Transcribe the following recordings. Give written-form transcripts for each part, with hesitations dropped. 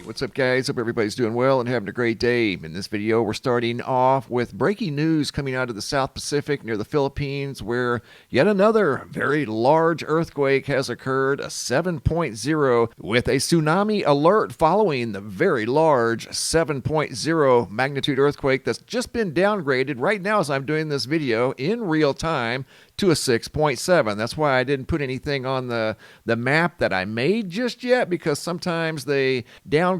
What's up, guys? Hope everybody's doing well and having a great day. In this video, we're starting off with breaking news coming out of the South Pacific near the Philippines, where yet another very large earthquake has occurred, a 7.0, with a tsunami alert following the very large 7.0 magnitude earthquake that's just been downgraded right now as I'm doing this video in real time to a 6.7. That's why I didn't put anything on the map that I made just yet, because sometimes they downgrade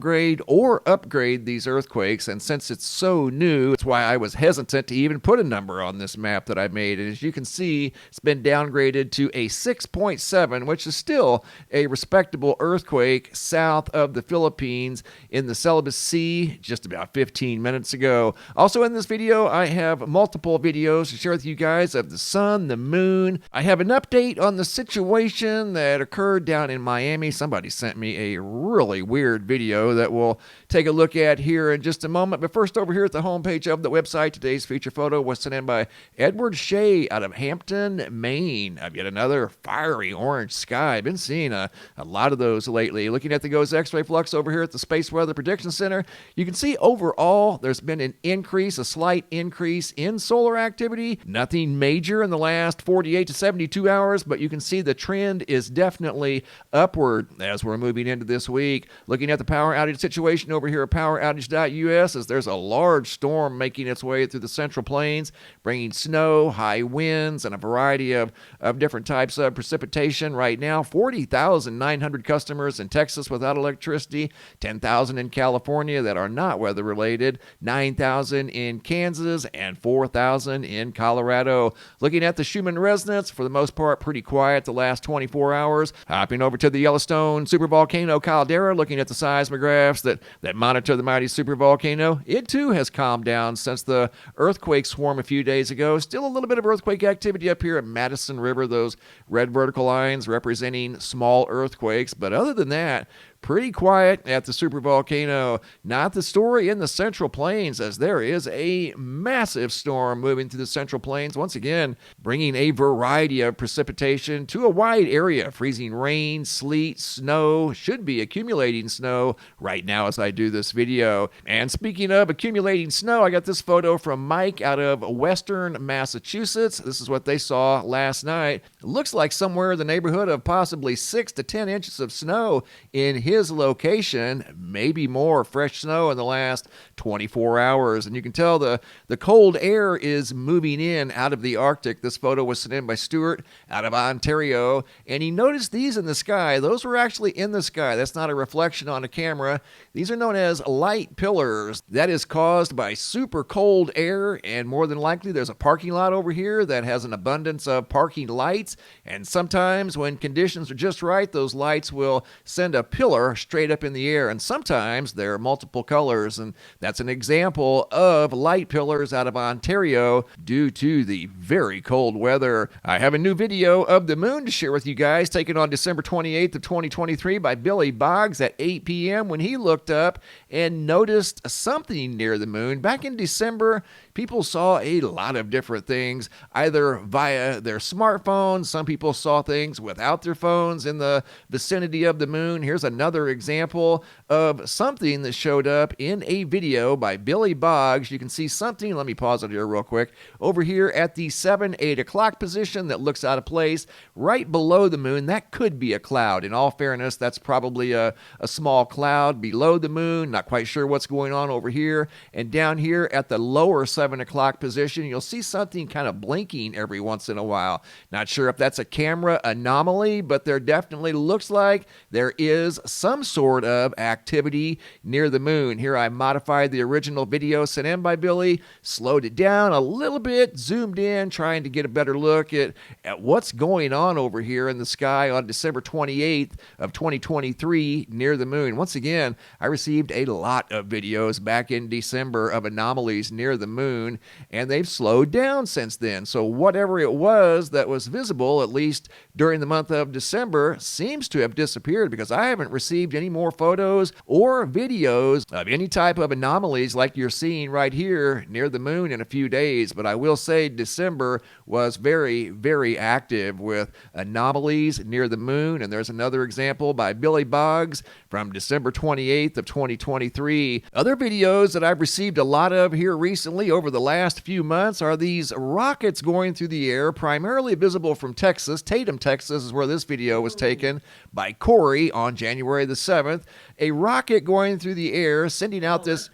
or upgrade these earthquakes, and since it's so new, that's why I was hesitant to even put a number on this map that I made. And as you can see, it's been downgraded to a 6.7, which is still a respectable earthquake south of the Philippines in the Celebes Sea just about 15 minutes ago. Also in this video, I have multiple videos to share with you guys of the sun, the moon. I have an update on the situation that occurred down in Miami. Somebody sent me a really weird video that we'll take a look at here in just a moment. But first, over here at the homepage of the website, today's feature photo was sent in by Edward Shea out of Hampton, Maine. I've got another fiery orange sky. I've been seeing a lot of those lately. Looking at the GOES X-ray flux over here at the Space Weather Prediction Center, you can see overall there's been an increase, a slight increase in solar activity. Nothing major in the last 48 to 72 hours, but you can see the trend is definitely upward as we're moving into this week. Looking at the power outage situation over here at poweroutage.us, as there's a large storm making its way through the Central Plains, bringing snow, high winds, and a variety of different types of precipitation. Right now, 40,900 customers in Texas without electricity, 10,000 in California that are not weather related, 9,000 in Kansas, and 4,000 in Colorado. Looking at the Schumann resonance, for the most part pretty quiet the last 24 hours. Hopping over to the Yellowstone supervolcano caldera, looking at the seismographs that monitor the mighty supervolcano. It too has calmed down since the earthquake swarm a few days ago. Still a little bit of earthquake activity up here at Madison River, those red vertical lines representing small earthquakes, but other than that, pretty quiet at the supervolcano. Not the story in the Central Plains, as there is a massive storm moving through the Central Plains, once again bringing a variety of precipitation to a wide area. Freezing rain, sleet, snow, should be accumulating snow right now as I do this video. And speaking of accumulating snow, I got this photo from Mike out of Western Massachusetts. This is what they saw last night. It looks like somewhere in the neighborhood of possibly 6 to 10 inches of snow in his location, maybe more fresh snow in the last 24 hours. And you can tell the cold air is moving in out of the Arctic. This photo was sent in by Stuart out of Ontario, and he noticed these in the sky. Those were actually in the sky. That's not a reflection on a camera. These are known as light pillars. That is caused by super cold air, and more than likely there's a parking lot over here that has an abundance of parking lights, and sometimes when conditions are just right, those lights will send a pillar straight up in the air, and sometimes there are multiple colors, and that's an example of light pillars out of Ontario due to the very cold weather. I have a new video of the moon to share with you guys, taken on December 28th of 2023 by Billy Boggs at 8 p.m. when he looked up and noticed something near the moon. Back in December, people saw a lot of different things, either via their smartphones. Some people saw things without their phones in the vicinity of the moon. Here's another example of something that showed up in a video by Billy Boggs. You can see something, let me pause it here real quick, over here at the 7-8 o'clock position that looks out of place right below the moon. That could be a cloud. In all fairness, that's probably a small cloud below the moon. Not quite sure what's going on over here. And down here at the lower 7 o'clock position, you'll see something kind of blinking every once in a while. Not sure if that's a camera anomaly, but there definitely looks like there is some sort of activity near the moon. Here I modified the original video sent in by Billy, slowed it down a little bit, zoomed in, trying to get a better look at what's going on over here in the sky on December 28th of 2023 near the moon. Once again, I received a lot of videos back in December of anomalies near the moon, and they've slowed down since then. So whatever it was that was visible, at least during the month of December, seems to have disappeared, because I haven't received received any more photos or videos of any type of anomalies like you're seeing right here near the moon in a few days. But I will say December was very, very active with anomalies near the moon. And there's another example by Billy Boggs from December 28th of 2023. Other videos that I've received a lot of here recently over the last few months are these rockets going through the air, primarily visible from Texas. Tatum, Texas is where this video was taken by Corey on January the 7th. A rocket going through the air, sending out this...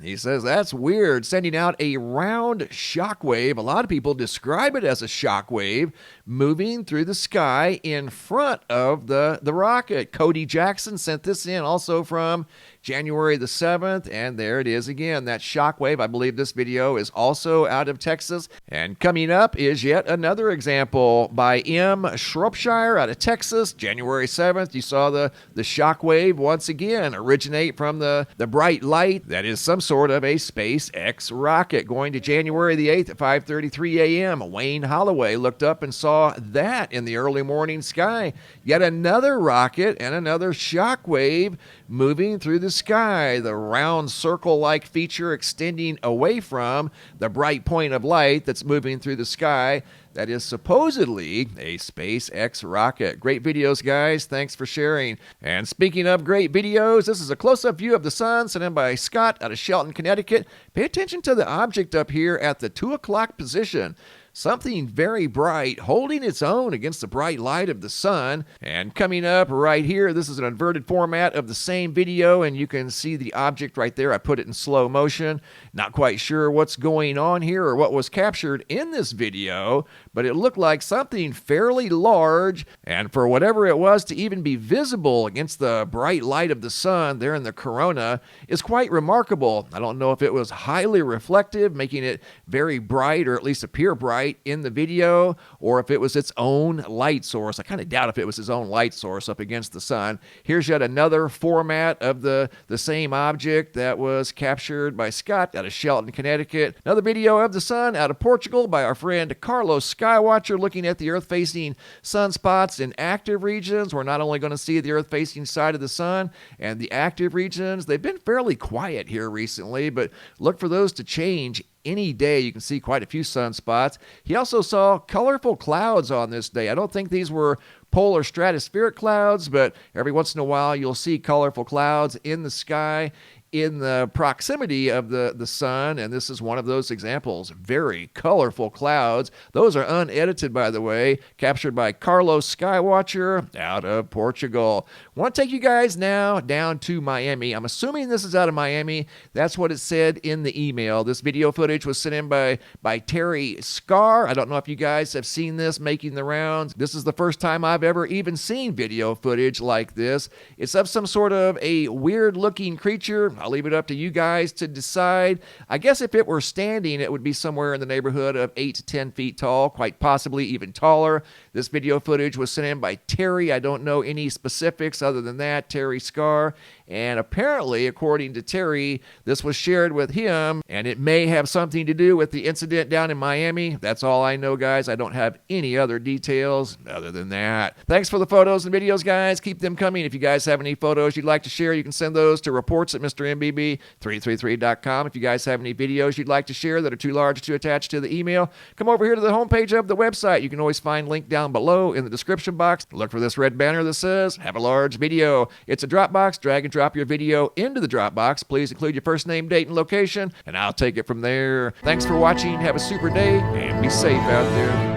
He says that's weird, sending out a round shockwave. A lot of people describe it as a shockwave moving through the sky in front of the rocket. Cody Jackson sent this in also from January the 7th, and there it is again, that shockwave. I believe this video is also out of Texas. And coming up is yet another example by M. Shropshire out of Texas, January 7th. You saw the shockwave once again originate from the bright light that is some sort of a SpaceX rocket. Going to January the 8th at 5:33 a.m., Wayne Holloway looked up and saw that in the early morning sky. Yet another rocket and another shockwave moving through the sky, the round circle-like feature extending away from the bright point of light that's moving through the sky. That is supposedly a SpaceX rocket. Great videos, guys. Thanks for sharing. And speaking of great videos, this is a close-up view of the sun sent in by Scott out of Shelton, Connecticut. Pay attention to the object up here at the 2 o'clock position. Something very bright, holding its own against the bright light of the sun. And coming up right here, this is an inverted format of the same video, and you can see the object right there. I put it in slow motion. Not quite sure what's going on here or what was captured in this video, but it looked like something fairly large, and for whatever it was to even be visible against the bright light of the sun there in the corona is quite remarkable. I don't know if it was highly reflective, making it very bright, or at least appear bright in the video, or if it was its own light source. I kind of doubt if it was its own light source up against the sun. Here's yet another format of the same object that was captured by Scott out of Shelton, Connecticut. Another video of the sun out of Portugal by our friend Carlos Skywatcher, looking at the Earth-facing sunspots in active regions. We're not only going to see the Earth-facing side of the sun and the active regions. They've been fairly quiet here recently, but look for those to change any day. You can see quite a few sunspots. He also saw colorful clouds on this day. I don't think these were polar stratospheric clouds, but every once in a while you'll see colorful clouds in the sky in the proximity of the sun, and this is one of those examples. Very colorful clouds. Those are unedited, by the way, captured by Carlos Skywatcher out of Portugal. I want to take you guys now down to Miami. I'm assuming this is out of Miami. That's what it said in the email. This video footage was sent in by Terry Scar. I don't know if you guys have seen this making the rounds. This is the first time I've ever even seen video footage like this. It's of some sort of a weird-looking creature. I'll leave it up to you guys to decide. I guess if it were standing, it would be somewhere in the neighborhood of 8 to 10 feet tall, quite possibly even taller. This video footage was sent in by Terry. I don't know any specifics other than that, Terry Scar. And apparently, according to Terry, this was shared with him, and it may have something to do with the incident down in Miami. That's all I know, guys. I don't have any other details other than that. Thanks for the photos and videos, guys. Keep them coming. If you guys have any photos you'd like to share, you can send those to reports@MrMBB333.com. If you guys have any videos you'd like to share that are too large to attach to the email, come over here to the homepage of the website. You can always find a link down below in the description box. Look for this red banner that says, "Have a large video." It's a Dropbox. Drag and drop your video into the Dropbox. Please include your first name, date, and location, and I'll take it from there. Thanks for watching. Have a super day, and be safe out there.